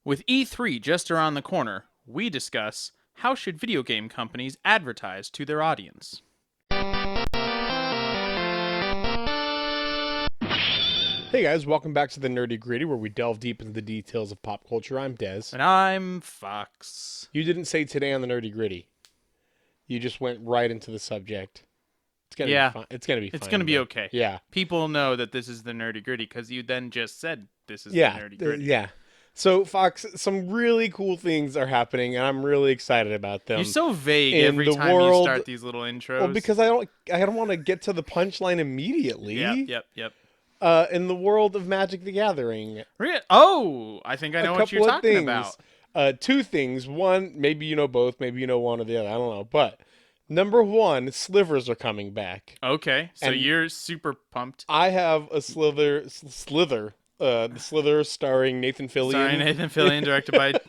With E3 just around the corner, we discuss how should video game companies advertise to their audience. Hey guys, welcome back to the Nerdy Gritty, where we delve deep into the details of pop culture. I'm Dez. And I'm Fox. You didn't say today on the Nerdy Gritty. You just went right into the subject. It's gonna be fine. It's gonna be fine. It's gonna be okay. Yeah. People know that this is the Nerdy Gritty because you then just said this is the Nerdy Gritty. Yeah. So, Fox, some really cool things are happening, and I'm really excited about them. You're so vague every time you start these little intros. Well, because I don't want to get to the punchline immediately. Yep. In the world of Magic the Gathering. Oh, I think I know what you're talking about. Two things. One, maybe you know both, maybe you know one or the other. I don't know. But number one, slivers are coming back. Okay, so And you're super pumped. I have a Slither, the Slither starring Nathan Fillion. Starring Nathan Fillion, directed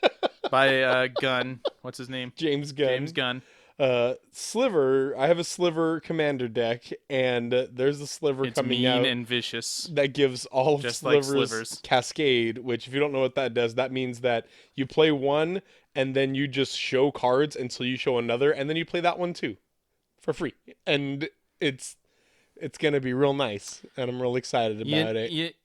by Gunn. What's his name? James Gunn. James Gunn. Sliver. I have a Sliver commander deck, and there's a Sliver coming out. It's mean and vicious. That gives all of Just Sliver's like slivers. Cascade, which if you don't know what that does, that means that you play one, and then you just show cards until you show another, and then you play that one too, for free. And it's gonna be real nice, and I'm real excited about it.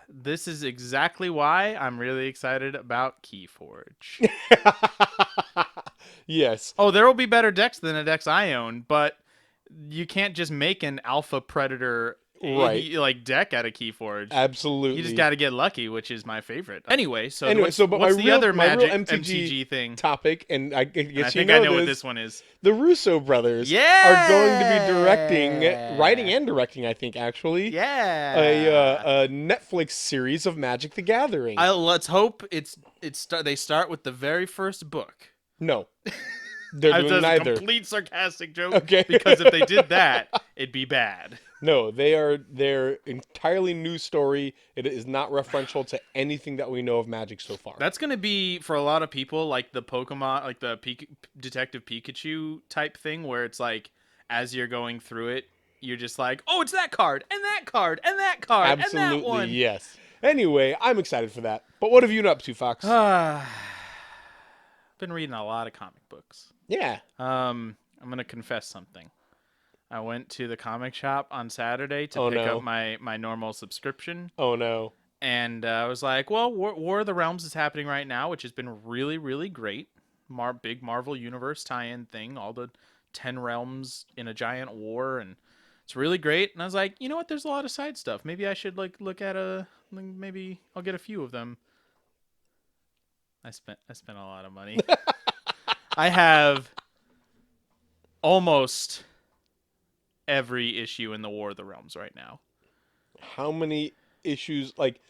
This is exactly why I'm really excited about Keyforge. Yes. Oh, there will be better decks than the decks I own, but you can't just make an alpha predator deck out of Keyforge. Absolutely. You just got to get lucky, which is my favorite. Anyway, but what's the other Magic MTG thing? Topic, and I guess I know what this one is. The Russo brothers are going to be writing and directing, I think, actually. Yeah. A Netflix series of Magic the Gathering. Let's hope they start with the very first book. No. They're doing neither. A complete sarcastic joke. Okay. Because if they did that, it'd be bad. No, they're entirely new story. It is not referential to anything that we know of Magic so far. That's going to be, for a lot of people, like the Pokemon, like the Detective Pikachu type thing, where it's like, as you're going through it, you're just like, oh, it's that card, and that card, and that card, Absolutely, and that one. Yes. Anyway, I'm excited for that. But what have you been up to, Fox? Been reading a lot of comic books. Yeah. I'm going to confess something. I went to the comic shop on Saturday to pick up my normal subscription. Oh, no. And I was like, well, War of the Realms is happening right now, which has been really, really great. Big Marvel Universe tie-in thing. All the 10 realms in a giant war. And it's really great. And I was like, you know what? There's a lot of side stuff. Maybe I should look at maybe I'll get a few of them. I spent a lot of money. I have almost every issue in the War of the Realms right now. How many issues? Like,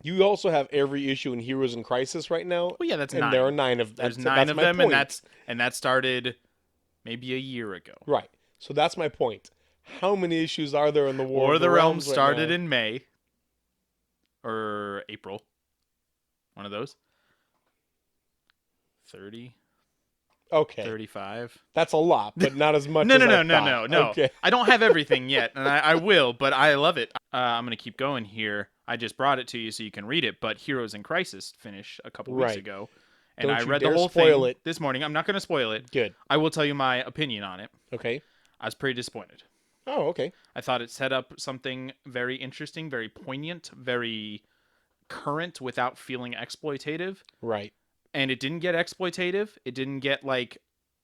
you also have every issue in Heroes in Crisis right now. Well, yeah, that's 9. And there are 9 of them. There's 9 of them, and that started maybe a year ago. Right. So that's my point. How many issues are there in the War of the Realms right started now? in May or April. One of those. 30. Okay. 35. That's a lot, but not as much No. No. Okay. I don't have everything yet, and I will, but I love it. I'm going to keep going here. I just brought it to you so you can read it, but Heroes in Crisis finished a couple weeks ago, and Don't I you read the dare whole spoil thing it. this morning. I'm not going to spoil it. Good. I will tell you my opinion on it. Okay. I was pretty disappointed. Oh, okay. I thought it set up something very interesting, very poignant, very current without feeling exploitative. Right. And it didn't get exploitative. It didn't get like,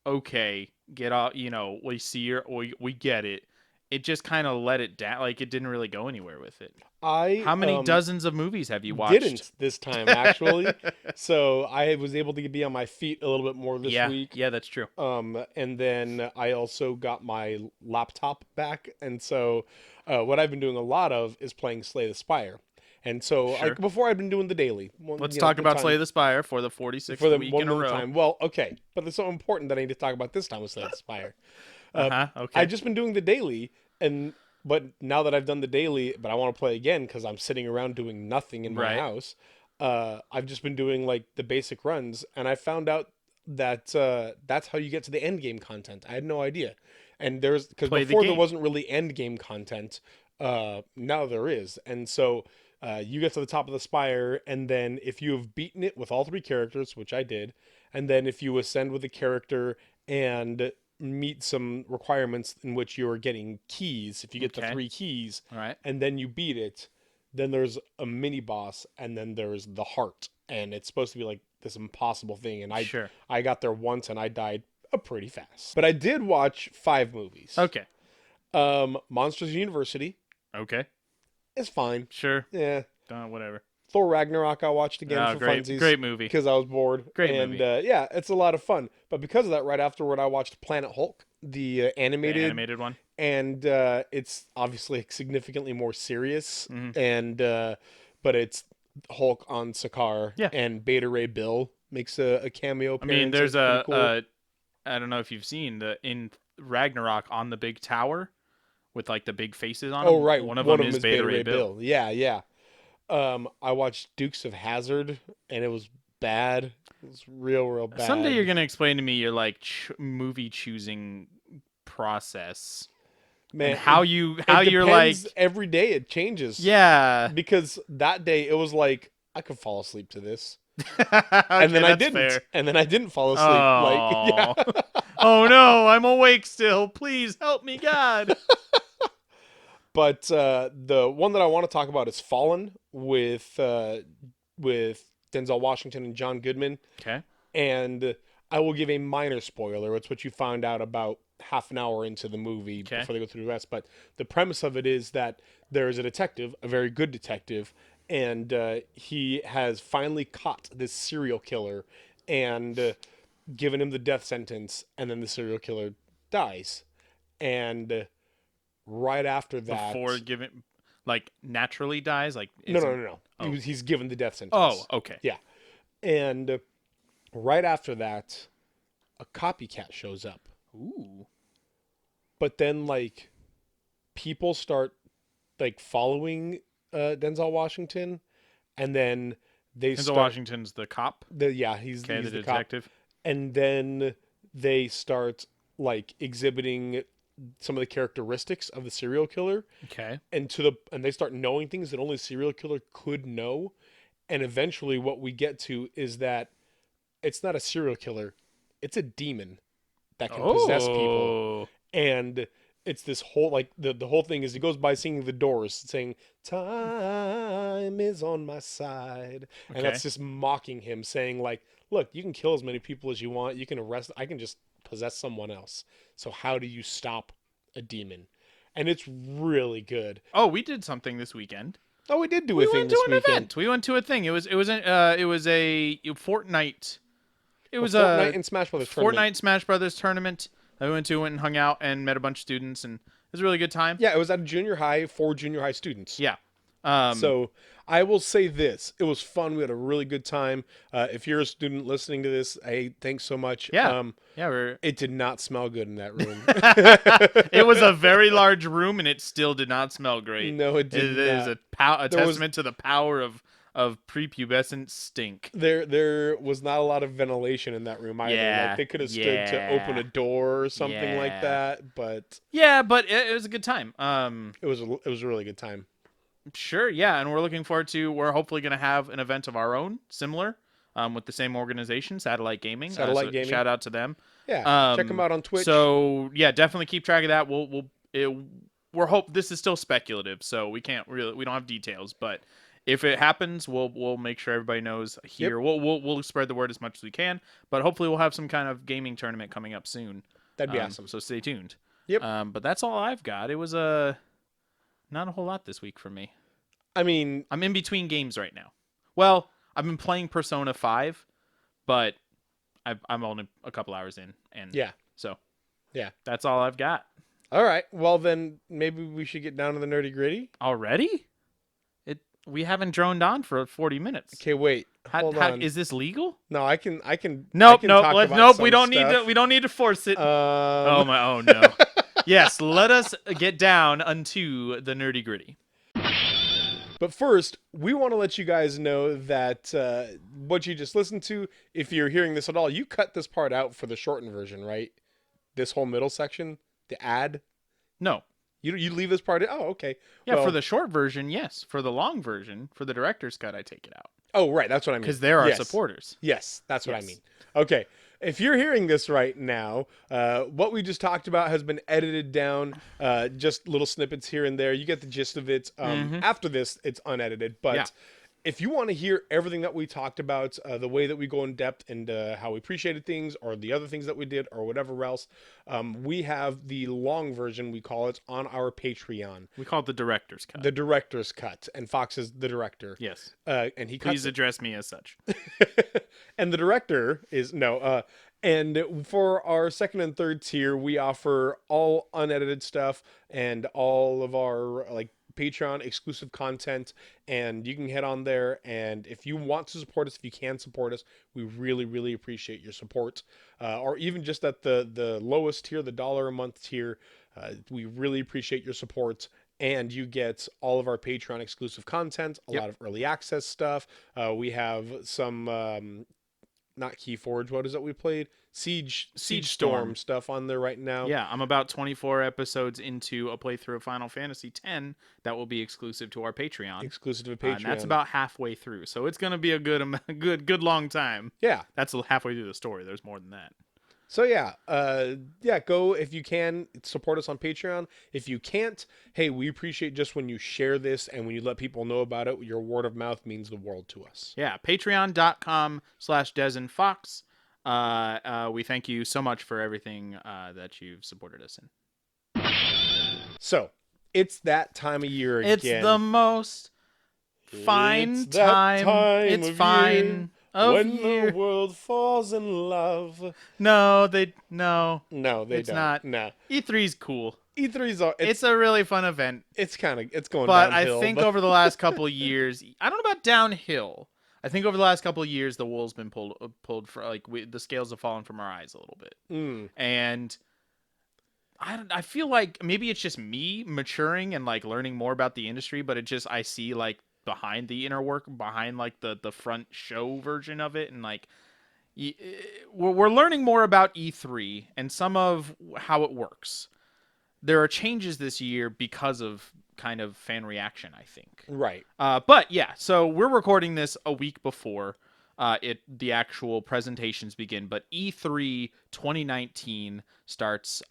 okay, get out, we see we get it. It just kind of let it down. Like, it didn't really go anywhere with it. How many dozens of movies have you watched? Didn't this time, actually. So I was able to be on my feet a little bit more this week. Yeah, that's true. And then I also got my laptop back. And so what I've been doing a lot of is playing Slay the Spire. And so, like, before I've been doing the daily. Let's talk about Slay the Spire for the 46th week in a row. Time. Well, okay. But it's so important that I need to talk about this time with Slay the Spire. Okay. I've just been doing the daily, but now that I've done the daily, but I want to play again because I'm sitting around doing nothing in my house. I've just been doing, like, the basic runs, and I found out that that's how you get to the end game content. I had no idea. And because before there wasn't really end game content, now there is. And so You get to the top of the spire, and then if you have beaten it with all 3 characters, which I did, and then if you ascend with a character and meet some requirements in which you're getting keys, if you get the 3 keys, All right. and then you beat it, then there's a mini boss, and then there's the heart, and it's supposed to be like this impossible thing. And I got there once, and I died pretty fast. But I did watch 5 movies. Okay. Monsters University. Okay. It's fine. Sure. Yeah. Whatever. Thor Ragnarok I watched again for great, funsies. Great movie. Because I was bored. Great movie. And yeah, it's a lot of fun. But because of that, right afterward, I watched Planet Hulk, the animated one. And it's obviously significantly more serious. Mm-hmm. And but it's Hulk on Sakaar. Yeah. And Beta Ray Bill makes a cameo appearance. I mean, there's cool. I don't know if you've seen in Ragnarok on the big tower with like the big faces on them. Oh, right. One of them is Beta Ray Bill. Yeah, yeah. I watched Dukes of Hazzard, and it was bad. It was real bad. Someday you're gonna explain to me your like movie choosing process, man. And how you're like every day it changes. Yeah, because that day it was like I could fall asleep to this, okay, and then I didn't, fair. and then I didn't fall asleep. Like, yeah. Oh no, I'm awake still. Please help me, God. But the one that I want to talk about is Fallen with Denzel Washington and John Goodman. Okay. And I will give a minor spoiler. It's what you find out about half an hour into the movie before they go through the rest. But the premise of it is that there is a detective, a very good detective, and he has finally caught this serial killer and given him the death sentence, and then the serial killer dies. And right after that, before giving, like, naturally dies, like no. Oh. He's given the death sentence. Oh, okay. Yeah, and right after that, a copycat shows up. Ooh. But then, like, people start like following Denzel Washington, and then Denzel Washington's the cop. He's the detective. cop. And then they start like exhibiting some of the characteristics of the serial killer. Okay. And they start knowing things that only a serial killer could know. And eventually what we get to is that it's not a serial killer, it's a demon that can possess people. And it's this whole, like, the whole thing is he goes by singing The Doors, saying, "Time is on my side." Okay. And that's just mocking him, saying, like, look, you can kill as many people as you want. You can arrest, I can just possess someone else. So how do you stop a demon? And it's really good. Oh, we did something this weekend. Oh, we did do a thing this weekend. Event. We went to a thing. It was a Fortnite. It was Fortnite and Smash Brothers tournament. Fortnite Smash Brothers tournament. I went and hung out and met a bunch of students, and it was a really good time. Yeah, it was at a junior high for junior high students. Yeah. So I will say this. It was fun. We had a really good time. If you're a student listening to this, hey, thanks so much. Yeah. It did not smell good in that room. It was a very large room, and it still did not smell great. No, it did not. It is a testament to the power of prepubescent stink. There was not a lot of ventilation in that room either. Yeah. Like, they could have stood to open a door or something like that, but it was a good time. It was a really good time. Sure, yeah, and we're hopefully going to have an event of our own, similar, with the same organization, Satellite Gaming. Gaming. Shout out to them. Yeah, check them out on Twitch. So yeah, definitely keep track of that. We're this is still speculative, so we don't have details, but if it happens, we'll make sure everybody knows here. Yep. We'll spread the word as much as we can, but hopefully we'll have some kind of gaming tournament coming up soon. That'd be awesome. So stay tuned. Yep. But that's all I've got. It was not a whole lot this week for me. I mean, I'm in between games right now. Well, I've been playing Persona 5, but I'm only a couple hours in, and so that's all I've got. All right. Well, then maybe we should get down to the nerdy gritty already. We haven't droned on for 40 minutes. Okay, wait. Hold on. Is this legal? No, I can. Nope. We don't need to force it. Oh no. Yes, let us get down unto the nerdy gritty. But first, we want to let you guys know that what you just listened to, if you're hearing this at all, you cut this part out for the shortened version, right? This whole middle section, the ad. No. You leave this part in? Oh, okay. Yeah, Well, for the short version, yes. For the long version, for the director's cut, I take it out oh, right. That's what I mean. because there are Yes. supporters. Yes, that's what I Yes. mean. Okay. If you're hearing this right now, what we just talked about has been edited down, just little snippets here and there. You get the gist of it. After this, it's unedited. But Yeah. if you want to hear everything that we talked about, the way that we go in depth and how we appreciated things or the other things that we did or whatever else, we have the long version, we call it, on our Patreon. We call it the director's cut. The director's cut. And Fox is the director. Yes. And he Please cuts address me as such. and the director is and for our second and third tier, we offer all unedited stuff and all of our like Patreon exclusive content, and you can head on there, and if you want to support us, if you can support us, we really appreciate your support, or even just at the lowest tier, the $1 a month tier, we really appreciate your support. And you get all of our Patreon exclusive content, a lot of early access stuff. We have some not Keyforge. What is it we played? Siege Storm stuff on there right now. Yeah, I'm about 24 episodes into a playthrough of Final Fantasy X that will be exclusive to our Patreon. Exclusive to Patreon. And that's about halfway through, so it's gonna be a good long time. Yeah, that's halfway through the story. There's more than that. So yeah, go if you can support us on Patreon. If you can't, hey, we appreciate just when you share this and when you let people know about it. Your word of mouth means the world to us. Yeah, patreon.com/dezandfox. We thank you so much for everything that you've supported us in. So it's that time of year again. It's the most fine time. It's fine. When the world falls in love. No, they it's don't. not. No. E3's cool. E3's it's a really fun event. It's going but downhill. I think over the last couple of years, I don't know about downhill. I think over the last couple of years, the wool's been pulled for the scales have fallen from our eyes a little bit, and I feel like maybe it's just me maturing and like learning more about the industry, but I see like behind the inner work, behind like the front show version of it, and like we're learning more about E3 and some of how it works. There are changes this year because of kind of fan reaction, I think. Right. But yeah, so we're recording this a week before the actual presentations begin. But E3 2019 starts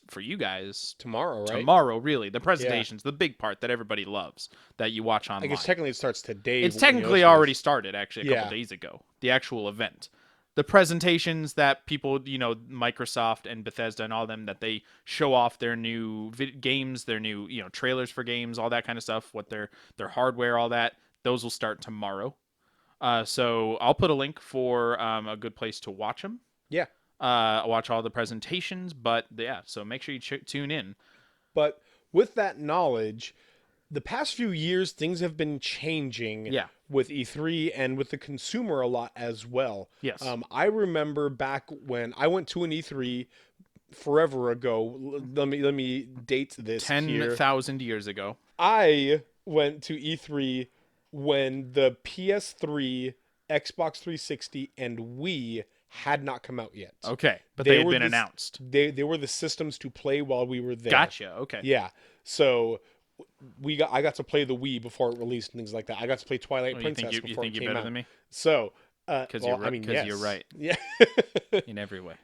for you guys tomorrow, right? Tomorrow, really. The presentations, the big part that everybody loves that you watch online. I guess technically it starts today. It's technically already started, actually, a couple days ago. The actual event. The presentations that people, Microsoft and Bethesda and all them, that they show off their new games, their new, trailers for games, all that kind of stuff, what their hardware, all that, those will start tomorrow. So I'll put a link for a good place to watch them. Yeah. Watch all the presentations, but yeah, so make sure you tune in. But with that knowledge, the past few years, things have been changing with E3 and with the consumer a lot as well. Yes. I remember back when I went to an E3 forever ago. Let me date this 10,000 years ago. I went to E3 when the PS3, Xbox 360, and Wii had not come out yet. Okay, but they had been announced. They were the systems to play while we were there. Gotcha, okay. Yeah, so I got to play the Wii before it released and things like that. I got to play Twilight Princess before it came out. You think you're better than me? So, because you're right. Yeah. In every way.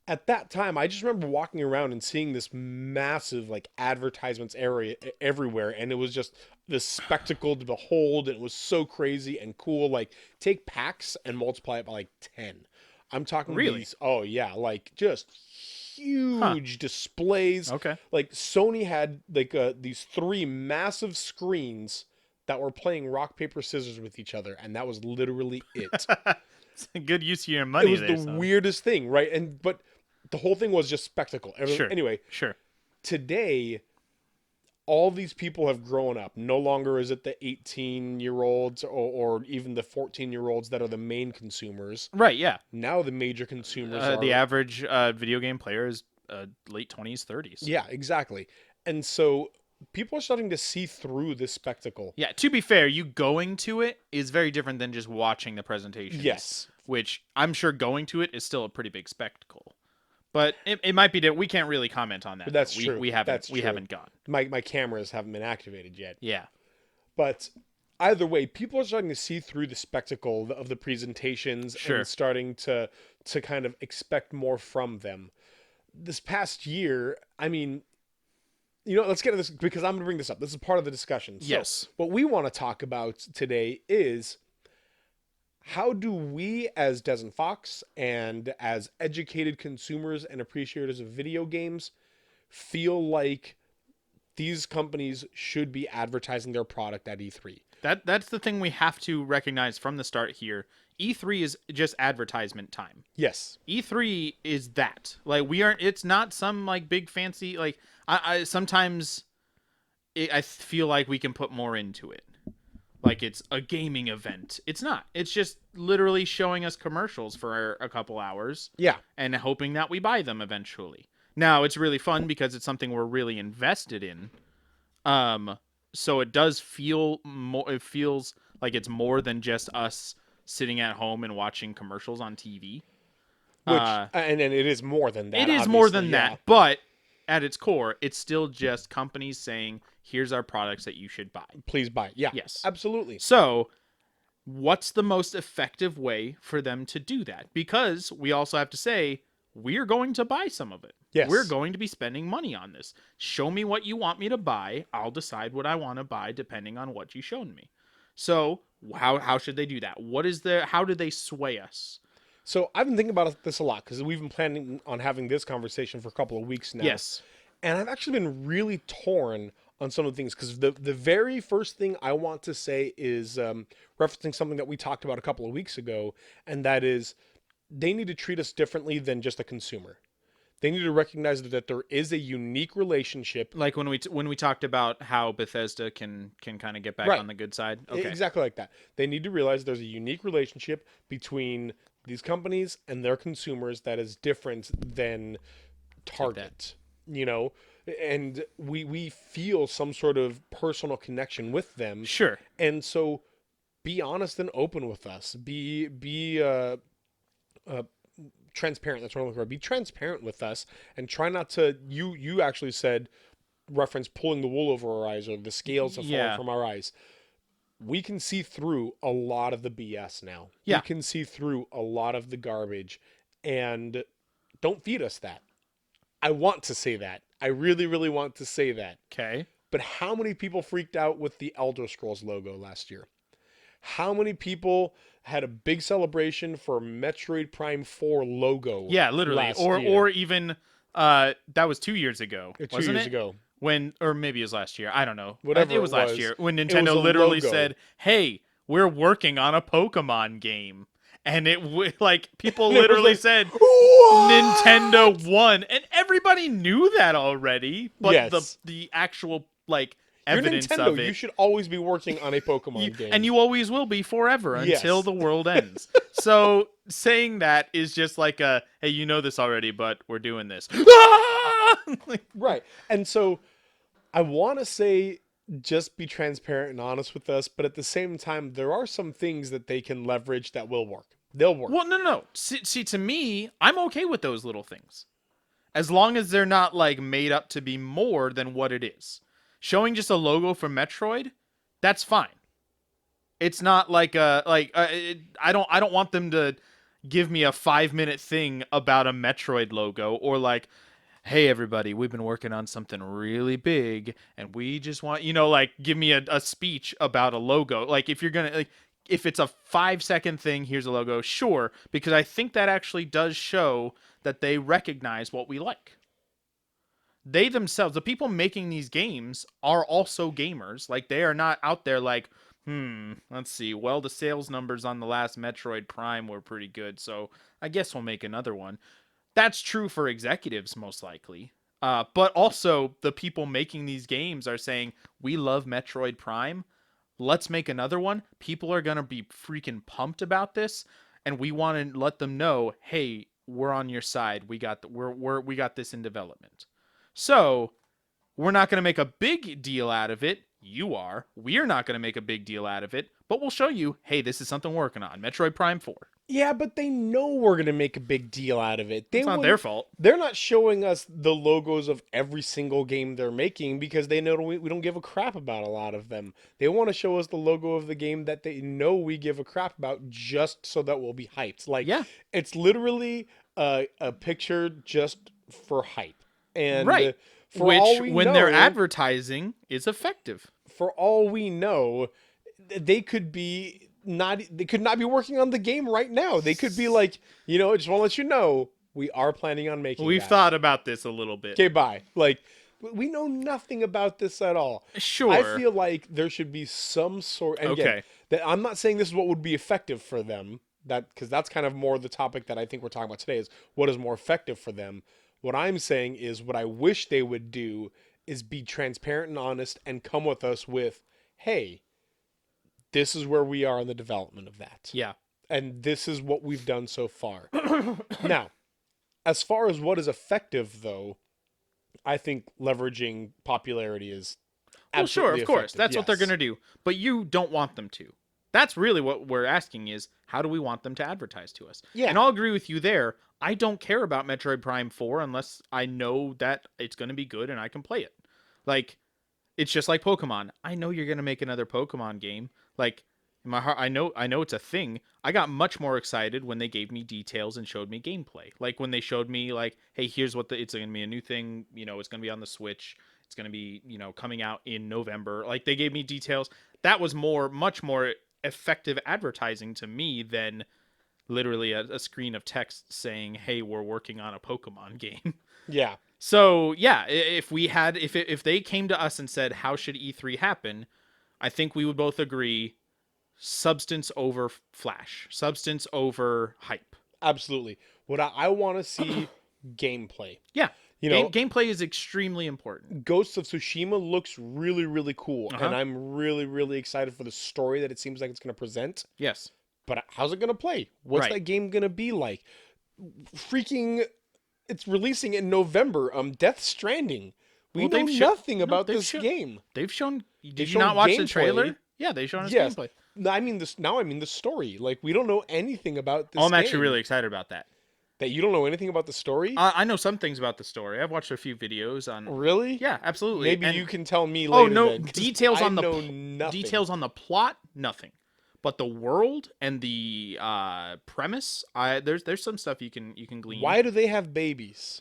At that time, I just remember walking around and seeing this massive like advertisements area everywhere, and it was just this spectacle to behold, and it was so crazy and cool. Like, take PAX and multiply it by like 10. I'm talking really? Like just huge displays. Okay. Like Sony had like these 3 massive screens that were playing rock paper scissors with each other, and that was literally it. It's a good use of your money. It was the weirdest thing, right? But the whole thing was just spectacle. Sure. Anyway, sure. Today, all these people have grown up. No longer is it the 18-year-olds or even the 14-year-olds that are the main consumers. Right, yeah. Now the major consumers are... The average video game player is late 20s, 30s. Yeah, exactly. And so people are starting to see through this spectacle. Yeah, to be fair, you going to it is very different than just watching the presentation. Yes. Which I'm sure going to it is still a pretty big spectacle. But it might be that we can't really comment on that. But that's though. true. We haven't That's we true. haven't gone. My cameras haven't been activated yet. Yeah. But either way, people are starting to see through the spectacle of the presentations Sure. and starting to kind of expect more from them. This past year, I mean, let's get to this because I'm going to bring this up. This is part of the discussion. So Yes. what we want to talk about today is how do we as Dez and Fox and as educated consumers and appreciators of video games feel like these companies should be advertising their product at E3? That's the thing we have to recognize from the start here. E3 is just advertisement time. Yes. E3 is that. Like we aren't. It's not some like big fancy like. I sometimes I feel like we can put more into it. Like it's a gaming event. It's not. It's just literally showing us commercials for a couple hours. Yeah. And hoping that we buy them eventually. Now it's really fun because it's something we're really invested in. So it does feel more. It feels like it's more than just us sitting at home and watching commercials on TV. Which and it is more than that. It is more obviously, than yeah. that, but at its core, it's still just companies saying, "Here's our products that you should buy." Please buy. Yeah. Yes. Absolutely. So, what's the most effective way for them to do that? Because we also have to say, we're going to buy some of it. Yes. We're going to be spending money on this. Show me what you want me to buy. I'll decide what I want to buy depending on what you've shown me. So, how should they do that? How do they sway us? So I've been thinking about this a lot because we've been planning on having this conversation for a couple of weeks now. Yes. And I've actually been really torn on some of the things because the very first thing I want to say is referencing something that we talked about a couple of weeks ago, and that is they need to treat us differently than just a consumer. They need to recognize that there is a unique relationship. Like when we talked about how Bethesda can kind of get back Right. on the good side. Okay. Exactly like that. They need to realize there's a unique relationship between these companies and their consumers that is different than Target. And we feel some sort of personal connection with them. Sure. And so be honest and open with us. Be transparent. That's what I'm looking for. Be transparent with us and try not to. You actually said reference pulling the wool over our eyes or the scales have fallen from our eyes. We can see through a lot of the BS now. Yeah. We can see through a lot of the garbage, and don't feed us that. I want to say that. I really, really want to say that. Okay. But how many people freaked out with the Elder Scrolls logo last year? How many people had a big celebration for Metroid Prime 4 logo? Yeah, literally. Or even that was 2 years ago. 2 wasn't years it? ago. Or maybe it was last year. I don't know. Whatever it was it last was, year when it was Nintendo a literally logo. said, "Hey, we're working on a Pokemon game," and people And it was literally like, said, "What?" "Nintendo won," and everybody knew that already. But Yes. the actual You're evidence Nintendo. of it, You should always be working on a Pokemon game. and you always will be forever Yes. until the world ends. So saying that is just like a, hey, you know this already, but we're doing this. Right. And so I want to say just be transparent and honest with us, but at the same time, there are some things that they can leverage that will work. They'll work. Well, no. See, to me, I'm okay with those little things. As long as they're not like made up to be more than what it is. Showing just a logo for Metroid, that's fine. It's not like I don't want them to give me a 5-minute thing about a Metroid logo or like, hey everybody, we've been working on something really big and we just want, give me a speech about a logo. Like if you're gonna if it's a 5-second thing, here's a logo, sure, because I think that actually does show that they recognize what we like. They themselves, the people making these games, are also gamers. Like, they are not out there like, let's see. Well, the sales numbers on the last Metroid Prime were pretty good, so I guess we'll make another one. That's true for executives, most likely. But also, the people making these games are saying, we love Metroid Prime. Let's make another one. People are going to be freaking pumped about this, and we want to let them know, hey, we're on your side. We got this in development. So, we're not going to make a big deal out of it. You are. We're not going to make a big deal out of it. But we'll show you, hey, this is something we're working on. Metroid Prime 4. Yeah, but they know we're gonna make a big deal out of it. They It's not their wouldn't. fault. They're not showing us the logos of every single game they're making because they know we don't give a crap about a lot of them. They want to show us the logo of the game that they know we give a crap about just so that we'll be hyped. Like, Yeah. it's literally a picture just for hype. And Right. for Which, all we when they're know, advertising, is effective. for all we know, they could be not. They could not be working on the game right now. They could be like, I just want to let you know we are planning on making We've that. thought about this a little bit. Okay, bye. Like, we know nothing about this at all. Sure. I feel like there should be some sort. And again, Okay. that I'm not saying this is what would be effective for them. Because that's kind of more the topic that I think we're talking about today is what is more effective for them. What I'm saying is what I wish they would do is be transparent and honest and come with us with, hey, this is where we are in the development of that. Yeah. And this is what we've done so far. Now, as far as what is effective, though, I think leveraging popularity is Well, sure, absolutely of course. effective. That's what they're Yes. going to do. But you don't want them to. That's really what we're asking is, how do we want them to advertise to us? Yeah. And I'll agree with you there. I don't care about Metroid Prime 4 unless I know that it's going to be good and I can play it. Like, it's just like Pokemon. I know you're going to make another Pokemon game. Like, in my heart, I know it's a thing. I got much more excited when they gave me details and showed me gameplay. Like when they showed me like, hey, here's what it's going to be a new thing. It's going to be on the Switch. It's going to be, coming out in November. Like they gave me details. That was much more effective advertising to me than literally a screen of text saying, hey, we're working on a Pokemon game. Yeah. So yeah, if they came to us and said, how should E3 happen? I think we would both agree substance over flash, substance over hype. Absolutely. What I want to see gameplay. Yeah. You know, Gameplay is extremely important. Ghost of Tsushima looks really, really cool. Uh-huh. And I'm really, really excited for the story that it seems like it's going to present. Yes. But how's it going to play? What's Right. that game going to be like? Freaking, it's releasing in November. Death Stranding. We know nothing about this game. They've shown. Did They've you shown not watch the gameplay. trailer? Yeah, they've shown us Yes. gameplay. No, I mean this. Now I mean the story. Like we don't know anything about this. Oh, I'm game. actually really excited about that. That you don't know anything about the story. I know some things about the story. I've watched a few videos on. Really? Yeah, absolutely. Maybe And- you can tell me later. Oh no, then, 'cause details I on the know nothing. details on the plot, nothing. But the world and the premise, there's some stuff you can glean. Why do they have babies?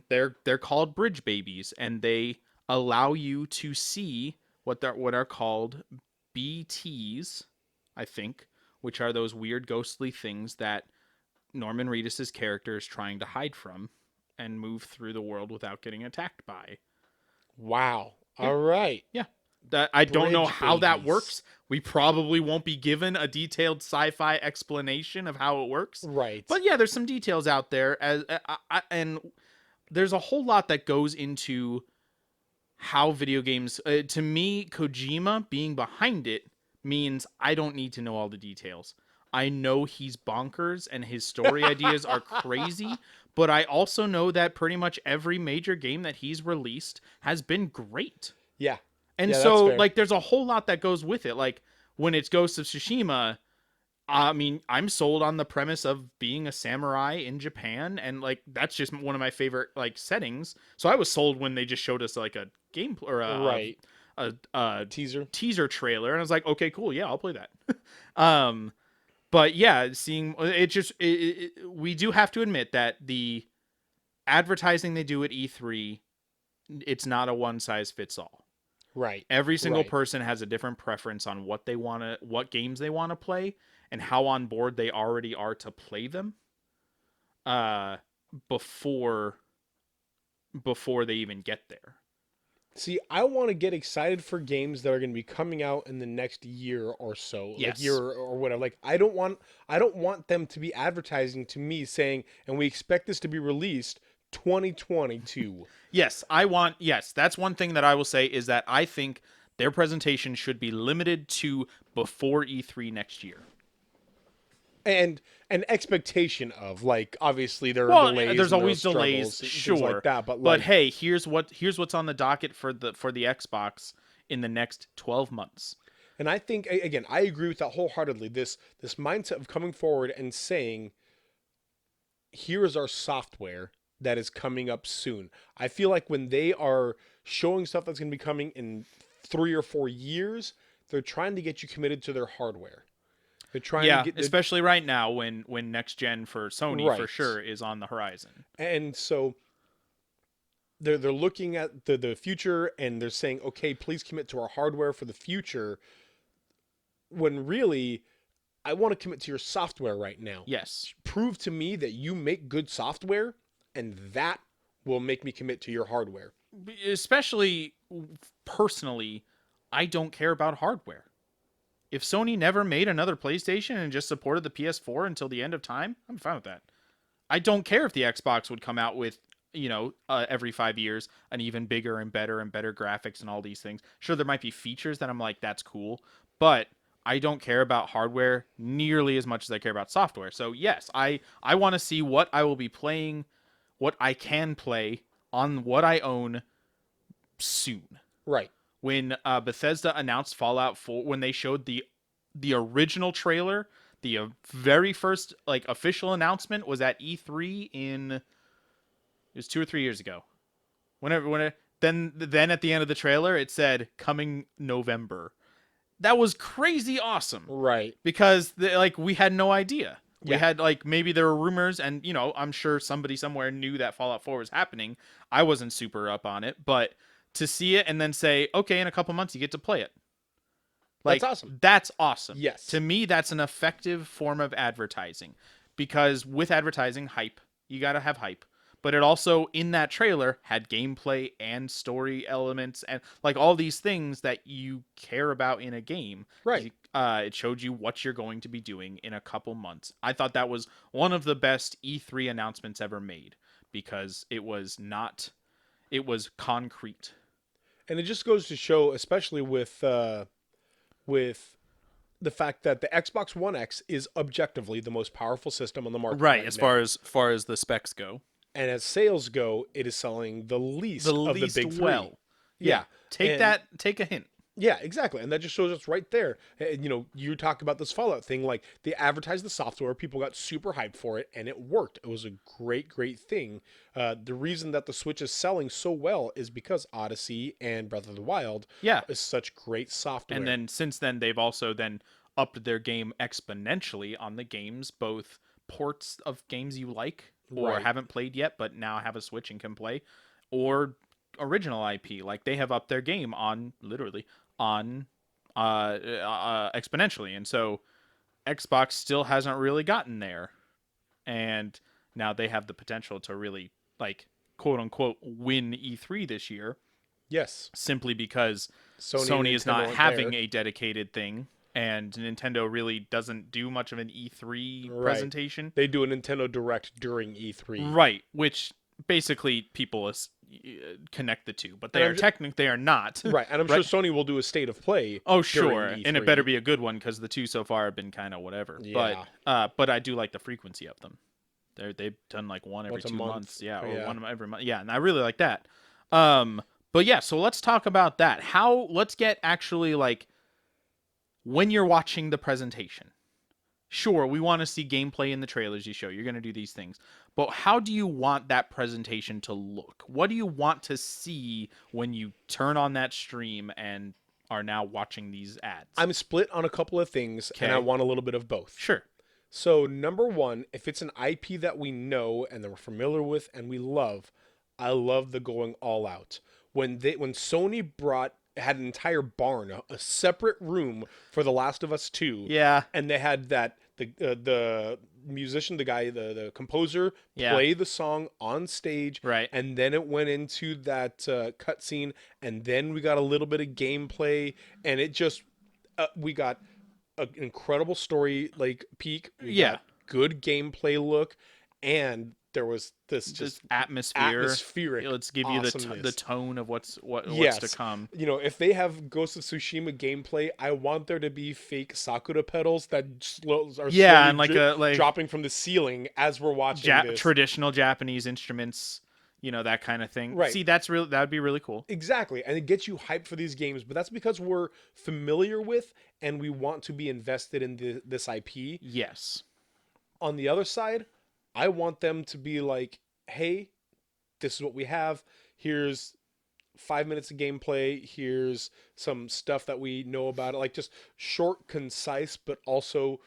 They're called bridge babies, and they allow you to see what are called BTs, I think, which are those weird ghostly things that Norman Reedus's character is trying to hide from and move through the world without getting attacked by. Wow. Yeah. All right. Yeah. That I don't know Bridge how that babies. works. We probably won't be given a detailed sci-fi explanation of how it works. Right. But yeah, there's some details out there and there's a whole lot that goes into how video games to me Kojima being behind it means I don't need to know all the details. I know he's bonkers and his story ideas are crazy, but I also know that pretty much every major game that he's released has been great. yeah. And Yeah, so that's fair. like there's a whole lot that goes with it. Like when it's Ghost of Tsushima, I mean, I'm sold on the premise of being a samurai in Japan, and like that's just one of my favorite like settings. So I was sold when they just showed us like a game or Right. a Teaser. teaser trailer, and I was like, okay, cool, yeah, I'll play that. But yeah, seeing it just we do have to admit that the advertising they do at E3, it's not a one size fits all. Right. Every single Right. person has a different preference on what games they want to play and how on board they already are to play them before they even get there. See, I want to get excited for games that are going to be coming out in the next year or so, Yes. like year or whatever. Like I don't want them to be advertising to me saying, "And we expect this to be released 2022." Yes, that's one thing that I will say is that I think their presentation should be limited to before E3 next year. And an expectation of like obviously there are delays. There's and always there are delays, struggles, sure, things like that. But but hey, here's what's on the docket for the Xbox in the next 12 months. And I think, again, I agree with that wholeheartedly. This mindset of coming forward and saying, here is our software that is coming up soon. I feel like when they are showing stuff that's going to be coming in 3 or 4 years, they're trying to get you committed to their hardware. They're trying to Yeah, get especially right now when next gen for Sony for right. sure is on the horizon. And so they're looking at the future and they're saying, okay, please commit to our hardware for the future. When really, I want to commit to your software right now. Yes. Prove to me that you make good software, and that will make me commit to your hardware. Especially personally, I don't care about hardware. If Sony never made another PlayStation and just supported the PS4 until the end of time, I'm fine with that. I don't care if the Xbox would come out with, every 5 years, an even bigger and better graphics and all these things. Sure, there might be features that I'm like, that's cool, but I don't care about hardware nearly as much as I care about software. So yes, I want to see what I will be playing, what I can play on what I own soon. Right. When Bethesda announced Fallout 4, when they showed the original trailer, the very first like official announcement was at E3 it was 2 or 3 years ago. Then at the end of the trailer it said coming November. That was crazy awesome. Right. Because we had no idea. We Yeah. had maybe there were rumors and I'm sure somebody somewhere knew that Fallout 4 was happening. I wasn't super up on it, but to see it and then say, okay, in a couple months you get to play it. That's awesome. That's awesome. Yes. To me, that's an effective form of advertising. Because with advertising, hype. You got to have hype. But it also, in that trailer, had gameplay and story elements and all these things that you care about in a game. Right. It showed you what you're going to be doing in a couple months. I thought that was one of the best E3 announcements ever made. Because it was concrete. And it just goes to show, especially with the fact that the Xbox One X is objectively the most powerful system on the market. Right, as far as the specs go. And as sales go, it is selling the least of the big three. Well. Yeah. Take a hint. Yeah, exactly. And that just shows us right there. You talk about this Fallout thing, they advertised the software, people got super hyped for it, and it worked. It was a great, great thing. The reason that the Switch is selling so well is because Odyssey and Breath of the Wild is such great software. And then since then, they've also then upped their game exponentially on the games, both ports of games you like or haven't played yet, but now have a Switch and can play, or original IP. They have upped their game exponentially, and so Xbox still hasn't really gotten there, and now they have the potential to really quote unquote win E3 this year. Yes, simply because Sony is not having a dedicated thing, and Nintendo really doesn't do much of an E3 presentation. They do a Nintendo Direct during E3, right? Which basically people connect the two, but they are not. Right, and I'm sure Sony will do a state of play. Oh, sure, and it better be a good one because the two so far have been kind of whatever. Yeah. But I do like the frequency of them. They've done one every 2 months, or one every month, and I really like that. But yeah, so let's talk about that. Let's get actually when you're watching the presentation. Sure, we want to see gameplay in the trailers you show. You're going to do these things. But how do you want that presentation to look? What do you want to see when you turn on that stream and are now watching these ads? I'm split on a couple of things, and I want a little bit of both. Sure. So, number one, if it's an IP that we know and that we're familiar with and we love, I love the going all out. When Sony had an entire barn, a separate room for The Last of Us 2. Yeah. And they had the musician, the composer, play the song on stage. Right. And then it went into that cutscene, and then we got a little bit of gameplay, and it just we got an incredible story peak. We got good gameplay look, and there was this atmospheric. Let's give you the tone of what's to come. If they have Ghost of Tsushima gameplay, I want there to be fake Sakura petals that are slowly dropping from the ceiling as we're watching this. Traditional Japanese instruments. that kind of thing. Right. See, that'd be really cool. Exactly. And it gets you hyped for these games, but that's because we're familiar with and we want to be invested in this IP. Yes. On the other side, I want them to be like, hey, this is what we have. Here's 5 minutes of gameplay. Here's some stuff that we know about it. Like just short, concise, but also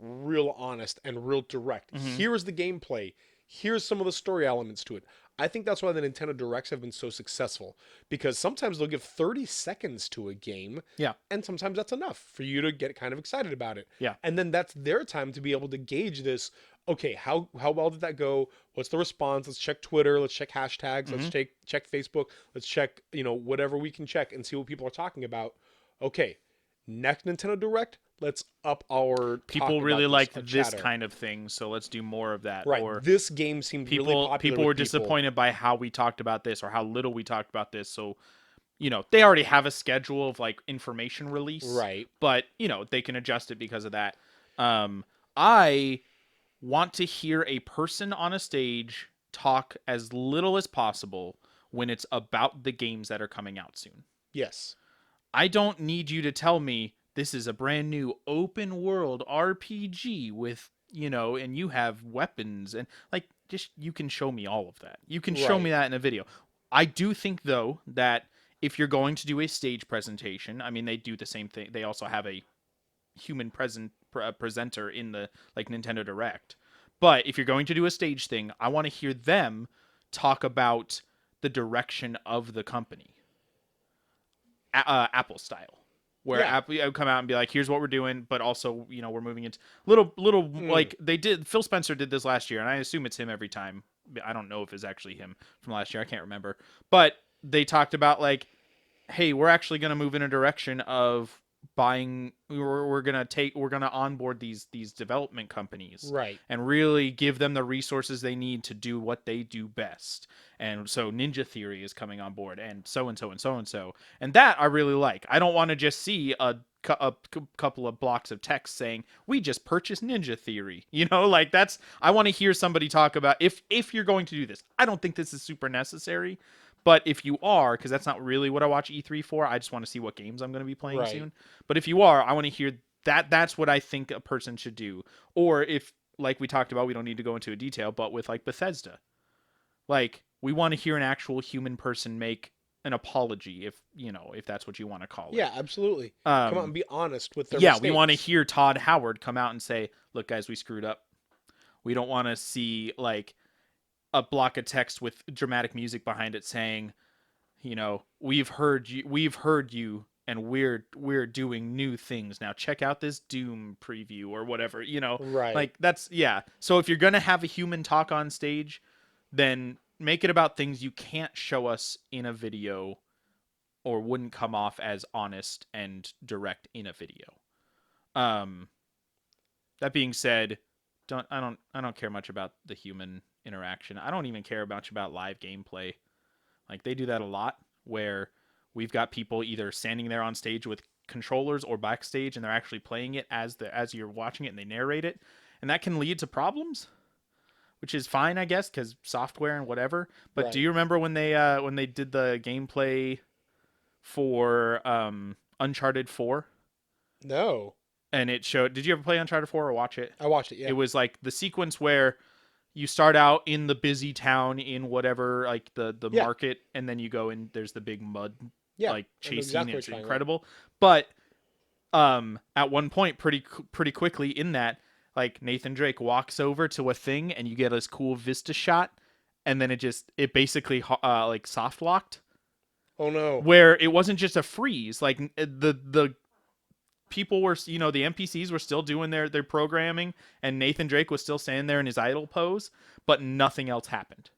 real honest and real direct. Mm-hmm. Here is the gameplay. Here's some of the story elements to it. I think that's why the Nintendo Directs have been so successful, because sometimes they'll give 30 seconds to a game, Yeah. and sometimes that's enough for you to get kind of excited about it. Yeah. And then that's their time to be able to gauge this. Okay, how well did that go? What's the response? Let's check Twitter. Let's check hashtags. Mm-hmm. Let's check Facebook. Let's check, whatever we can check and see what people are talking about. Okay, next Nintendo Direct, let's up our people really like this kind of thing, so let's do more of that. Right. Or this game seemed really popular. People were disappointed by how we talked about this or how little we talked about this. So, they already have a schedule of like information release. Right. But, they can adjust it because of that. I want to hear a person on a stage talk as little as possible when it's about the games that are coming out soon. Yes. I don't need you to tell me this is a brand new open world RPG with, and you have weapons and like, just, you can show me all of that. You can show me that in a video. I do think though, that if you're going to do a stage presentation, I mean, they do the same thing. They also have a human presenter in the like Nintendo Direct. But if you're going to do a stage thing, I want to hear them talk about the direction of the company. Apple style. Where Apple would come out and be like, here's what we're doing, but also, we're moving into little like they did. Phil Spencer did this last year, and I assume it's him every time. I don't know if it's actually him from last year. I can't remember. But they talked about like, hey, we're actually going to move in a direction of buying. We're going to onboard these development companies, right, and really give them the resources they need to do what they do best. And so Ninja Theory is coming on board, and so and so and so and so, and that I really like. I don't want to just see a couple of blocks of text saying we just purchased Ninja Theory. Like that's. I want to hear somebody talk about if you're going to do this. I don't think this is super necessary. But if you are, because that's not really what I watch E3 for, I just want to see what games I'm going to be playing soon. But if you are, I want to hear that. That's what I think a person should do. Or if, like we talked about, we don't need to go into a detail, but with like Bethesda, like we want to hear an actual human person make an apology, if that's what you want to call it. Yeah, absolutely. Come out and be honest with their mistakes. We want to hear Todd Howard come out and say, "Look, guys, we screwed up." We don't want to see like a block of text with dramatic music behind it saying, we've heard you and we're doing new things now. Check out this Doom preview or whatever, Right. Like that's, yeah. So if you're going to have a human talk on stage, then make it about things you can't show us in a video or wouldn't come off as honest and direct in a video. That being said, I don't care much about the human interaction. I don't even care much about live gameplay. Like they do that a lot where we've got people either standing there on stage with controllers or backstage and they're actually playing it as you're watching it and they narrate it. And that can lead to problems, which is fine, I guess, because software and whatever. But do you remember when they did the gameplay for Uncharted 4? No. And it showed, did you ever play Uncharted 4 or watch it? I watched it, yeah. It was like the sequence where you start out in the busy town in whatever, like the market, and then you go and there's the big mud like chase scene. It's incredible. But at one point, pretty quickly in that, like Nathan Drake walks over to a thing and you get this cool vista shot, and then it basically like soft locked. Oh no. Where it wasn't just a freeze, like the people were, the NPCs were still doing their programming, and Nathan Drake was still standing there in his idle pose, but nothing else happened.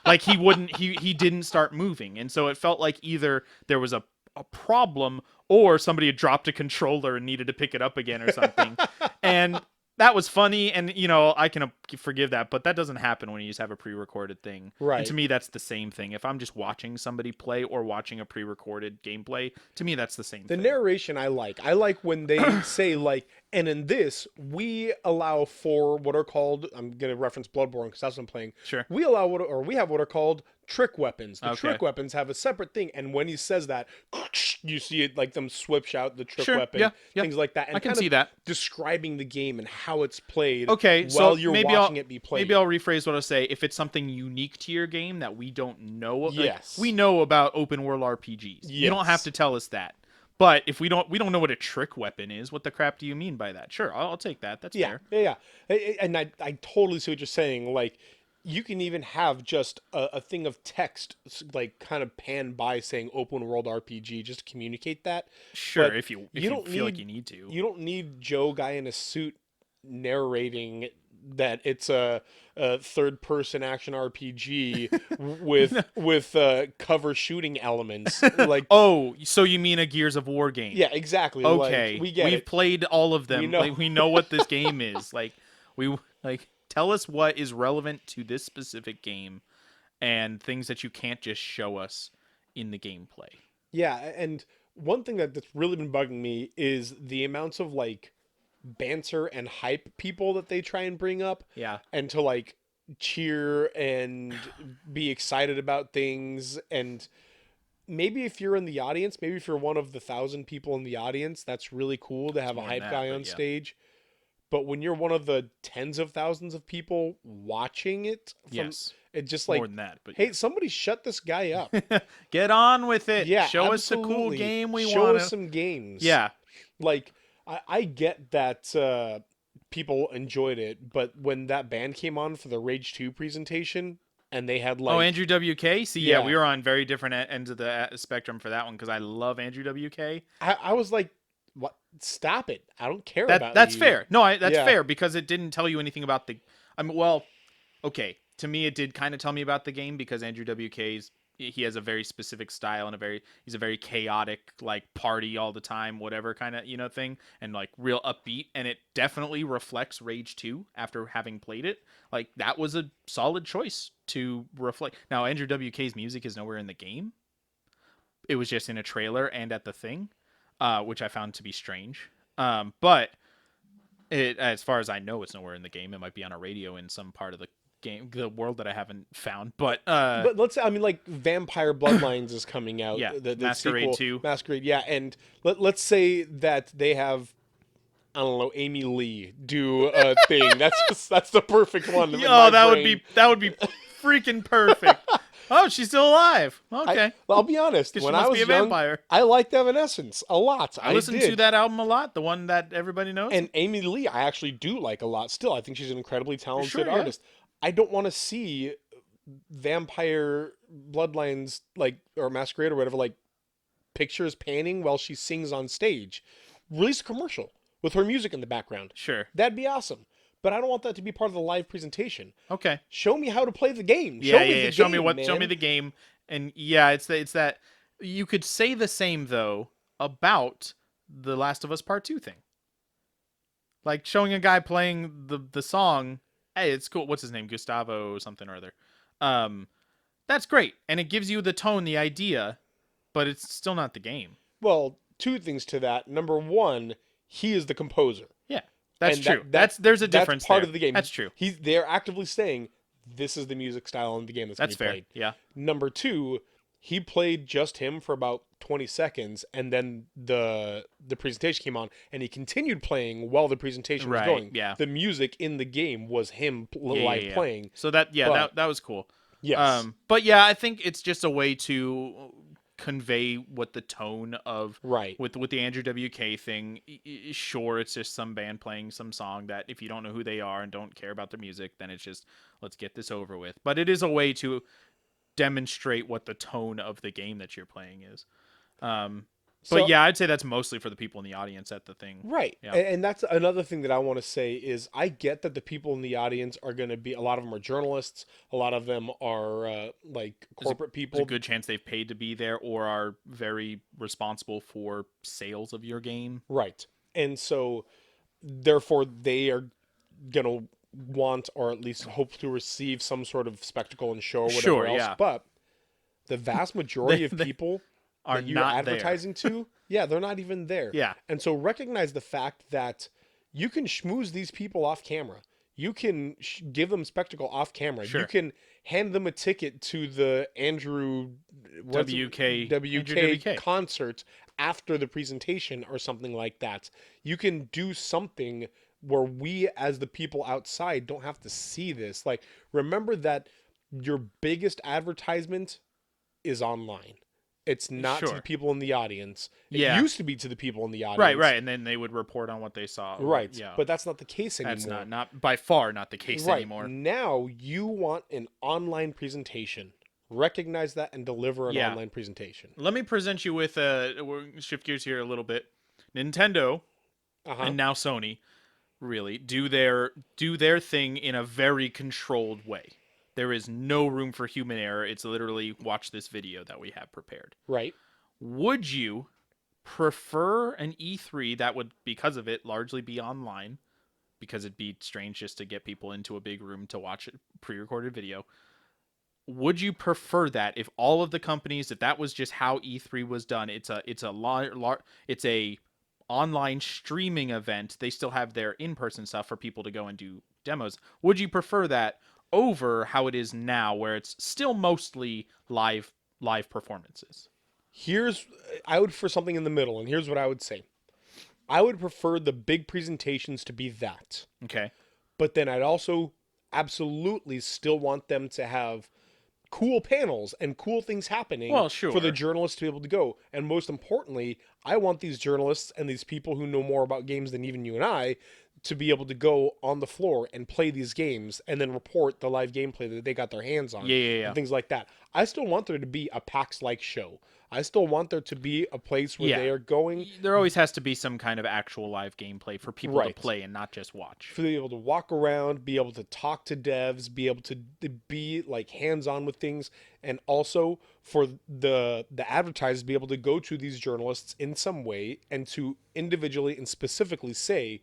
Like he didn't start moving. And so it felt like either there was a problem or somebody had dropped a controller and needed to pick it up again or something. And that was funny, and I can forgive that, but that doesn't happen when you just have a pre-recorded thing. And to Right. me, that's the same thing. If I'm just watching somebody play or watching a pre-recorded gameplay, to me, that's the same The thing. narration I like. I like when they say like, and in this we allow for what are called. I'm gonna reference Bloodborne because that's what I'm playing. Sure. We allow we have what are called trick weapons. The Okay. trick weapons have a separate thing, and when he says that, you see it like them switch out the trick Sure. weapon, Yeah. Yeah. things like that, I and can kind of see that. describing the game and how it's played Okay, while so you're watching it be played. maybe I'll rephrase what I say. If it's something unique to your game that we don't know, like Yes. we know about open world RPGs. You don't have Yes. to tell us that. But if we don't know what a trick weapon is. What the crap do you mean by that? Sure, I'll take that. That's Yeah, fair. yeah, yeah. And I totally see what you're saying. Like, you can even have just a thing of text, like, kind of pan by saying open world RPG just to communicate that. Sure, But if you don't feel need like you need to. you don't need Joe guy in a suit narrating that it's a third person action RPG with cover shooting elements. Like, Oh, so you mean a Gears of War game? yeah, exactly. Like, Okay, we get we've it. played all of We them. know. Like we know what this game is. We like tell us what is relevant to this specific game and things that you can't just show us in the gameplay. Yeah, and one thing that's really been bugging me is the amounts of like banter and hype people that they try and bring up Yeah. and to like cheer and be excited about things. And maybe if you're in the audience, maybe if you're one of the 1,000 people in the audience, that's really cool to have a more than hype that, guy but on yeah. stage. But when you're one of the tens of thousands of people watching it from Yes. it, just More like, than that, but hey, somebody shut this guy up. get on with it. Yeah, Show us the cool absolutely. game we Show want us to. some games. Yeah. Like, I get that people enjoyed it, but when that band came on for the Rage 2 presentation and they had Oh, like, Andrew WK. See, yeah, yeah, we were on very different ends of the spectrum for that one because I love Andrew WK. I was like, what? Stop it! I don't care That about that's you. fair. No, that's Yeah. fair because it didn't tell you anything about the. I mean, well, okay. To me, it did kind of tell me about the game because Andrew WK's he has a very specific style and he's a very chaotic like party all the time, whatever kind of thing, and like real upbeat, and it definitely reflects Rage 2 after having played it. Like that was a solid choice to reflect. Now Andrew WK's music is nowhere in the game. It was just in a trailer and at the thing, which I found to be strange. But it, as far as I know, it's nowhere in the game. It might be on a radio in some part of the game, the world that I haven't found. But But I mean, like, Vampire Bloodlines is coming out. yeah, The Masquerade sequel, 2. Masquerade, yeah. And let's say that they have, I don't know, Amy Lee do a thing. That's the perfect one. in my brain. That would be freaking perfect. Oh, she's still alive. Okay. I'll be honest. Guess she When must I was be a young, vampire. I liked Evanescence a lot. I listened did. to that album a lot, the one that everybody knows. And Amy Lee, I actually do like a lot. Still, I think she's an incredibly talented Sure, yeah. artist. I don't want to see Vampire Bloodlines, like, or Masquerade or whatever, like, pictures panning while she sings on stage. Release a commercial with her music in the background. Sure. That'd be awesome. But I don't want that to be part of the live presentation. Okay. Show me how to play the game. Yeah, Show me yeah, the Show game, me what. man. Show me the game. And yeah, it's that you could say the same though about the Last of Us Part 2 thing. Like showing a guy playing the song, hey, it's cool. What's his name? Gustavo something or other. That's great. And it gives you the tone, the idea, but it's still not the game. Well, two things to that. Number one, he is the composer. Yeah. That's And true. There's a difference. That's part there. of the game. That's true. They're actively saying this is the music style in the game that's going to be fair. played. Yeah. Number two, he played just him for about 20 seconds, and then the presentation came on, and he continued playing while the presentation was going. Yeah. The music in the game was him live playing. So that was cool. Yes. But yeah, I think it's just a way to convey what the tone of Right. with the Andrew WK thing. Sure, it's just some band playing some song that if you don't know who they are and don't care about their music, then it's just let's get this over with. But it is a way to demonstrate what the tone of the game that you're playing is. But yeah, I'd say that's mostly for the people in the audience at the thing. Right. Yeah. And that's another thing that I want to say is I get that the people in the audience are going to be, a lot of them are journalists. A lot of them are like corporate people. There's a good chance they've paid to be there or are very responsible for sales of your game. Right. And so therefore they are gonna want, or at least hope to receive, some sort of spectacle and show or whatever Sure, else. yeah. But the vast majority of They people are that you're not there. advertising to, yeah, they're not even there. Yeah. And so recognize the fact that you can schmooze these people off camera. You can give them spectacle off camera. Sure. You can hand them a ticket to the Andrew WK concert after the presentation or something like that. You can do something where we, as the people outside, don't have to see this. Like, remember that your biggest advertisement is online. It's not to the people in the audience. It used to be to the people in the audience. Right. And then they would report on what they saw. Right. Yeah. But that's not the case anymore. That's not by far not the case anymore. Now you want an online presentation. Recognize that and deliver an online presentation. Let me present you with we'll shift gears here a little bit. Nintendo and now Sony really do their thing in a very controlled way. There is no room for human error. It's literally watch this video that we have prepared. Right. Would you prefer an E3 that would, because of it, largely be online? Because it'd be strange just to get people into a big room to watch a pre-recorded video. Would you prefer that if all of the companies, if that was just how E3 was done? It's a online streaming event. They still have their in-person stuff for people to go and do demos. Would you prefer that over how it is now, where it's still mostly live performances? I would prefer something in the middle, and here's what I would say. I would prefer the big presentations to be that. Okay. But then I'd also absolutely still want them to have cool panels and cool things happening for the journalists to be able to go. And most importantly, I want these journalists and these people who know more about games than even you and I to be able to go on the floor and play these games and then report the live gameplay that they got their hands on. And things like that. I still want there to be a PAX-like show. I still want there to be a place where they are going. There always has to be some kind of actual live gameplay for people to play and not just watch. For them to be able to walk around, be able to talk to devs, be able to be like hands-on with things, and also for the advertisers to be able to go to these journalists in some way and to individually and specifically say,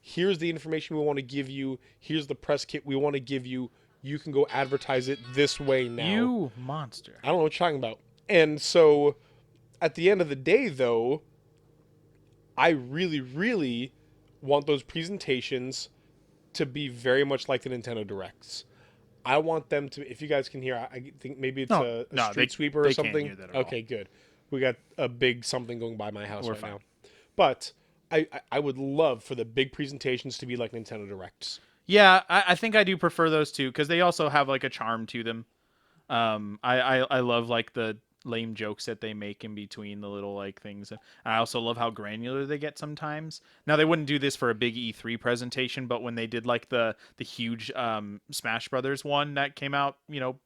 here's the information we want to give you, here's the press kit we want to give you, you can go advertise it this way now. You monster. I don't know what you're talking about. And so, at the end of the day, though, I really, really want those presentations to be very much like the Nintendo Directs. I want them to, if you guys can hear, I think maybe it's a street sweeper or something. Can't hear that at okay, good. We got a big something going by my house fine. now. But I would love for the big presentations to be like Nintendo Directs. Yeah, I think I do prefer those too, because they also have like a charm to them. I love like the lame jokes that they make in between the little like things. I also love how granular they get sometimes. Now they wouldn't do this for a big E3 presentation, but when they did like the huge Smash Brothers one that came out,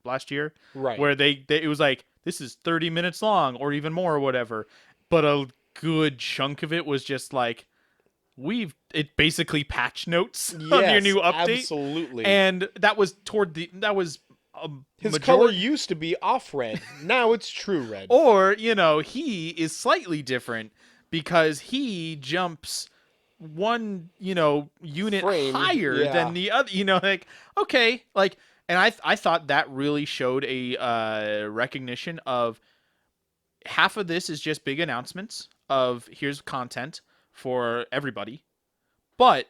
last year, right, where they it was like, this is 30 minutes long or even more or whatever, but a good chunk of it was just like, it basically patch notes on your new update. Absolutely. And that was his color used to be off red. Now it's true red. Or, he is slightly different because he jumps one, unit higher than the other, okay. And I thought that really showed a recognition of half of this is just big announcements of here's content for everybody. But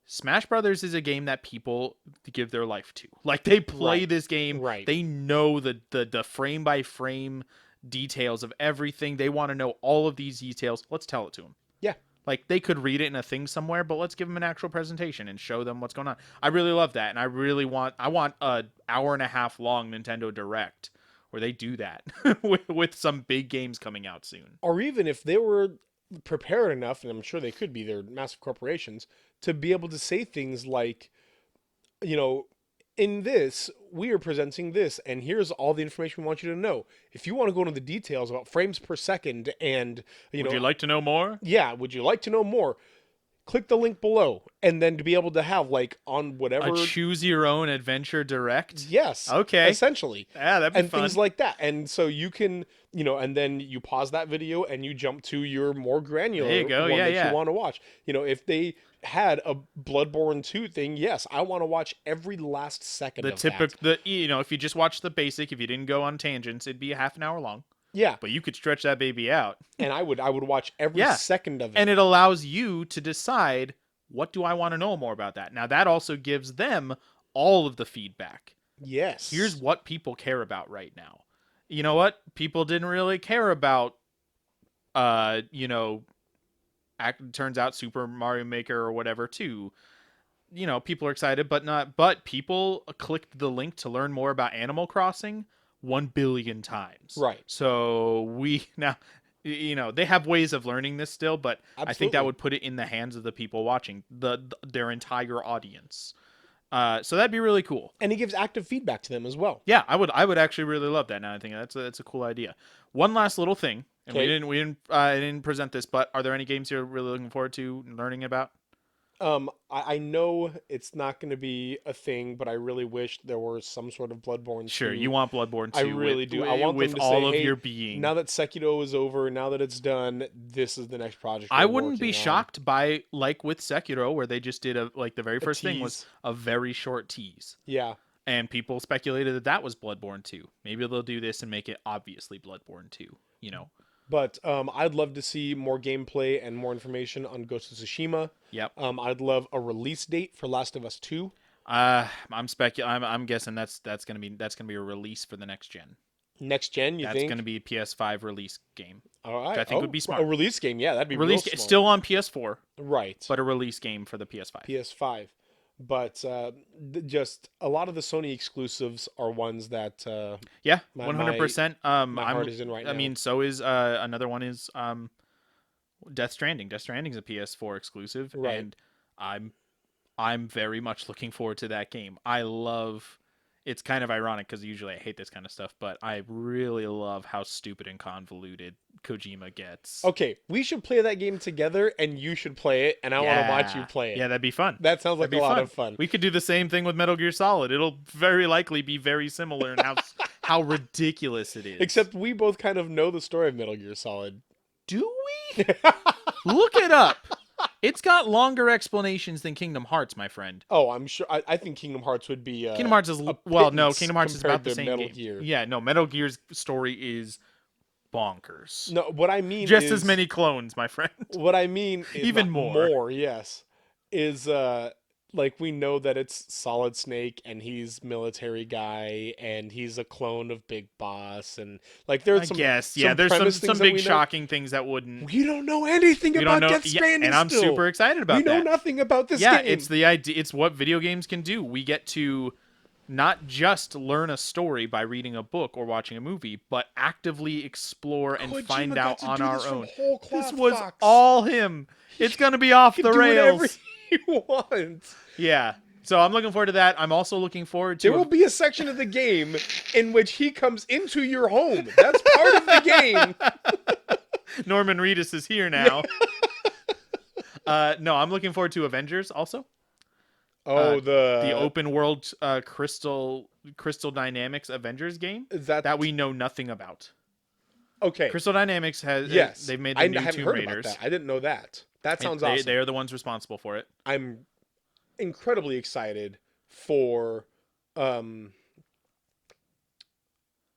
Smash Brothers is a game that people give their life to. Like, they play this game. Right. They know the frame by frame details of everything. They want to know all of these details. Let's tell it to them. Yeah. Like, they could read it in a thing somewhere, but let's give them an actual presentation and show them what's going on. I really love that. And I want a hour and a half long Nintendo Direct where they do that with some big games coming out soon. Or even if they were prepared enough, and I'm sure they could be, they're massive corporations, to be able to say things like, in this, we are presenting this, and here's all the information we want you to know. If you want to go into the details about frames per second and, would you like to know more? Yeah, would you like to know more? click the link below, and then to be able to have like on whatever. A choose your own adventure direct. Yes. Okay. Essentially. Yeah, that'd be and fun. things like that. And so you can, and then you pause that video and you jump to your more granular There you go. one Yeah, that yeah. you want to watch. If they had a Bloodborne 2 thing, yes, I want to watch every last second of that. If you just watch the basic, if you didn't go on tangents, it'd be a half an hour long. Yeah. But you could stretch that baby out. And I would watch every second of it. And it allows you to decide, what do I want to know more about that? Now that also gives them all of the feedback. Yes. Here's what people care about right now. You know what? People didn't really care about turns out Super Mario Maker or whatever too. People are excited, but people clicked the link to learn more about Animal Crossing 1 billion times. Right. So they have ways of learning this still, but Absolutely. I think that would put it in the hands of the people watching their entire audience. So that'd be really cool. And he gives active feedback to them as well. Yeah, I would actually really love that. Now I think that's a cool idea. One last little thing, and Okay. we didn't present this, but are there any games you're really looking forward to learning about? I know it's not going to be a thing, but I really wish there were some sort of Bloodborne 2. Sure, you want Bloodborne 2. I really do. I want with them to all say, of hey, your being. now that Sekiro is over, now that it's done, this is the next project. I we're wouldn't be working on. shocked by, like with Sekiro, where they just did the very first thing was tease. a very short tease. Yeah. And people speculated that was Bloodborne 2. Maybe they'll do this and make it obviously Bloodborne 2, But I'd love to see more gameplay and more information on Ghost of Tsushima. Yep. I'd love a release date for Last of Us 2. I'm guessing that's gonna be a release for the next gen. Next gen, you think? That's gonna be a PS5 release game. All right. Which I think would be smart. A release game, yeah, that'd be Release real smart. still on PS4, right? but a release game for the PS5. PS5. But just a lot of the Sony exclusives are ones that Yeah, my- 100%. my heart is in right now. I mean, so is another one is Death Stranding. Death Stranding's a PS4 exclusive, Right. and I'm very much looking forward to that game. I love. It's kind of ironic because usually I hate this kind of stuff, but I really love how stupid and convoluted Kojima gets. Okay, we should play that game together, and you should play it, and I want to watch you play it. Yeah, that'd be fun. That sounds like a lot of fun. We could do the same thing with Metal Gear Solid. It'll very likely be very similar in how ridiculous it is. Except we both kind of know the story of Metal Gear Solid. Do we? Look it up. It's got longer explanations than Kingdom Hearts, my friend. Oh, I'm sure. I think Kingdom Hearts would be. Kingdom Hearts is a no. Kingdom Hearts is compared about the to same Metal game. Gear. Yeah, no. Metal Gear's story is bonkers. No, what I mean Just is, as many clones, my friend. What I mean is Even more. More, yes. Is like we know that it's Solid Snake and he's military guy and he's a clone of Big Boss and like there's some. There's premise some things that big we know. shocking things that wouldn't. We don't know anything We about don't know, Death Stranding, and I'm still. super excited about We know that. nothing about this Yeah, game. it's the idea. It's what video games can do. We get to not just learn a story by reading a book or watching a movie, but actively explore and Kojima find got out to on do our this from own. whole cloth, This was Fox. all him. It's gonna be off You the can do whatever rails. you want. Yeah. So I'm looking forward to that. I'm also looking forward to. There will be a section of the game in which he comes into your home. That's part of the game. Norman Reedus is here now. No, I'm looking forward to Avengers also. Oh, The open world Crystal Dynamics Avengers game that we know nothing about. Okay. Crystal Dynamics has they've made the I new haven't Tomb heard Raiders. about that. I didn't know that. That sounds awesome. They are the ones responsible for it. I'm incredibly excited for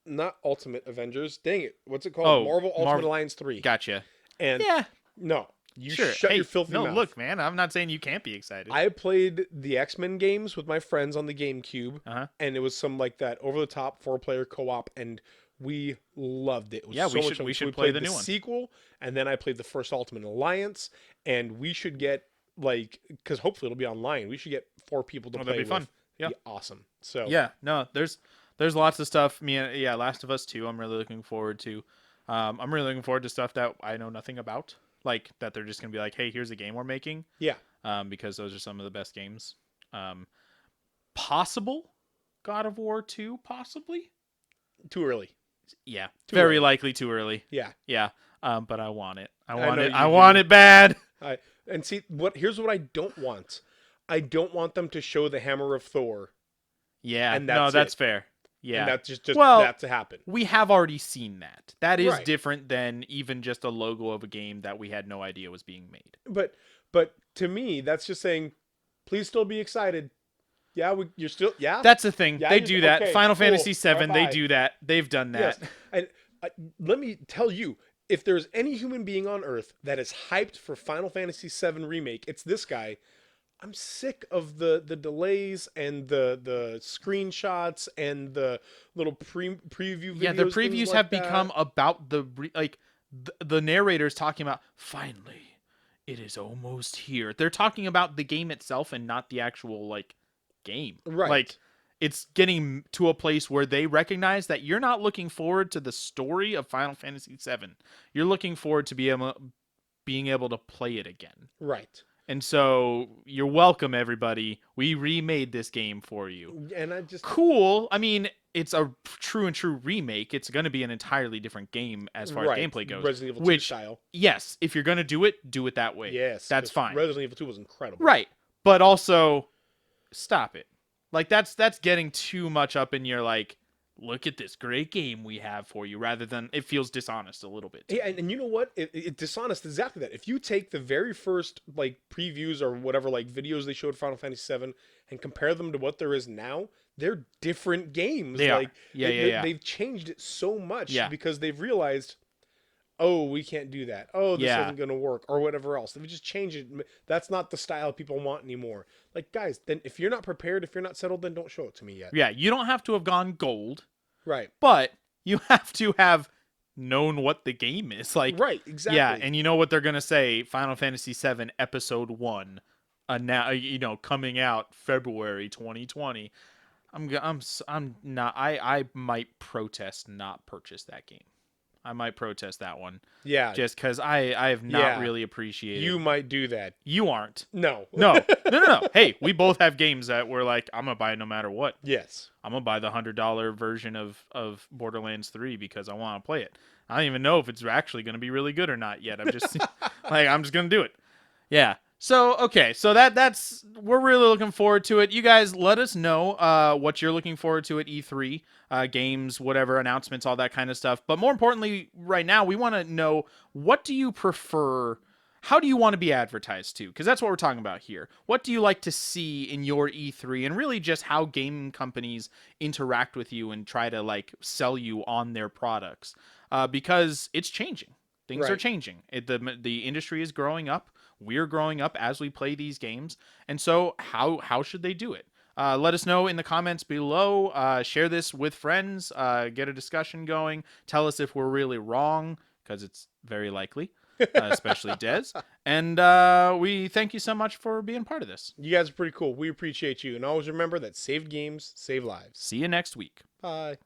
not Ultimate Avengers. Dang it. What's it called? Oh, Marvel Ultimate Marvel- Alliance 3. Gotcha. And Yeah, no, you sure. shut your filthy no, mouth. look, man, I'm not saying you can't be excited. I played the X-Men games with my friends on the GameCube, Uh-huh. and it was some like that over-the-top 4-player co-op, and we loved it. It was Yeah, so we much should- fun. we So should we play played the new one. sequel, and then I played the first Ultimate Alliance, and we should get like because hopefully it'll be online. We should get 4 people to Oh, play that'd be fun. with. Yeah. Be awesome. So Yeah, no, there's lots of stuff. Last of Us 2, I'm really looking forward to. I'm really looking forward to stuff that I know nothing about, like that they're just gonna be like, hey, here's a game we're making. yeah, Because those are some of the best games. Possible God of War 2, possibly. too early. Yeah, Too very early. likely too early. Yeah, Yeah, but I want it. I know want it. you I do. want it bad. And see, here's what I don't want. I don't want them to show the hammer of Thor, Yeah, and no, that's that's it. fair. And Yeah. that's just Well, that to happen. we have already seen that. That is Right. different than even just a logo of a game that we had no idea was being made. But to me, that's just saying, please still be excited. Yeah, you're still That's the thing. yeah. They do that. Okay, Final cool. Fantasy Bye VII, they bye. do that. They've done Yes, that. and let me tell you, if there's any human being on Earth that is hyped for Final Fantasy VII remake, it's this guy. I'm sick of the delays and the screenshots and the little preview videos. Yeah, the things previews like have that. become about the narrators talking about finally it is almost here. They're talking about the game itself and not the actual game. Right. Like it's getting to a place where they recognize that you're not looking forward to the story of Final Fantasy VII. You're looking forward to being able to play it again. Right. And so you're welcome, everybody. We remade this game for you. And I just Cool. I mean, it's a true remake. It's going to be an entirely different game as far as gameplay goes. Resident Evil 2 style. Yes, if you're going to do it that way. Yes, that's fine. Resident Evil 2 was incredible. Right. But also, stop it. Like that's getting too much up in your look at this great game we have for you, rather than it feels dishonest a little bit. Yeah, and you know what? It dishonest exactly that. If you take the very first previews or whatever videos they showed Final Fantasy VII and compare them to what there is now, they're different games. They are. Yeah. They've changed it so much because they've realized, oh, we can't do that. Oh, this isn't going to work or whatever else. They've just changed it. That's not the style people want anymore. Guys, then if you're not prepared, if you're not settled, then don't show it to me yet. Yeah, you don't have to have gone gold. Right. But you have to have known what the game is. Right, exactly. Yeah, and you know what they're going to say, Final Fantasy VII Episode 1, now coming out February 2020. I'm not I might protest not purchase that game. I might protest that one. Yeah. Just because I have not really appreciated. You might do that. You aren't. No. No. Hey, we both have games that we're I'm going to buy no matter what. Yes. I'm going to buy the $100 version of Borderlands 3 because I want to play it. I don't even know if it's actually going to be really good or not yet. I'm just I'm just going to do it. Yeah. So, okay. So that's we're really looking forward to it. You guys let us know what you're looking forward to at E3, games, whatever, announcements, all that kind of stuff. But more importantly, right now, we want to know, what do you prefer? How do you want to be advertised to? Because that's what we're talking about here. What do you like to see in your E3, and really just how game companies interact with you and try to sell you on their products? Because it's changing. Things are changing. The industry is growing up. We're growing up as we play these games. And so how should they do it? Let us know in the comments below. Share this with friends. Get a discussion going. Tell us if we're really wrong, because it's very likely, especially Dez. And we thank you so much for being part of this. You guys are pretty cool. We appreciate you. And always remember that saved games save lives. See you next week. Bye.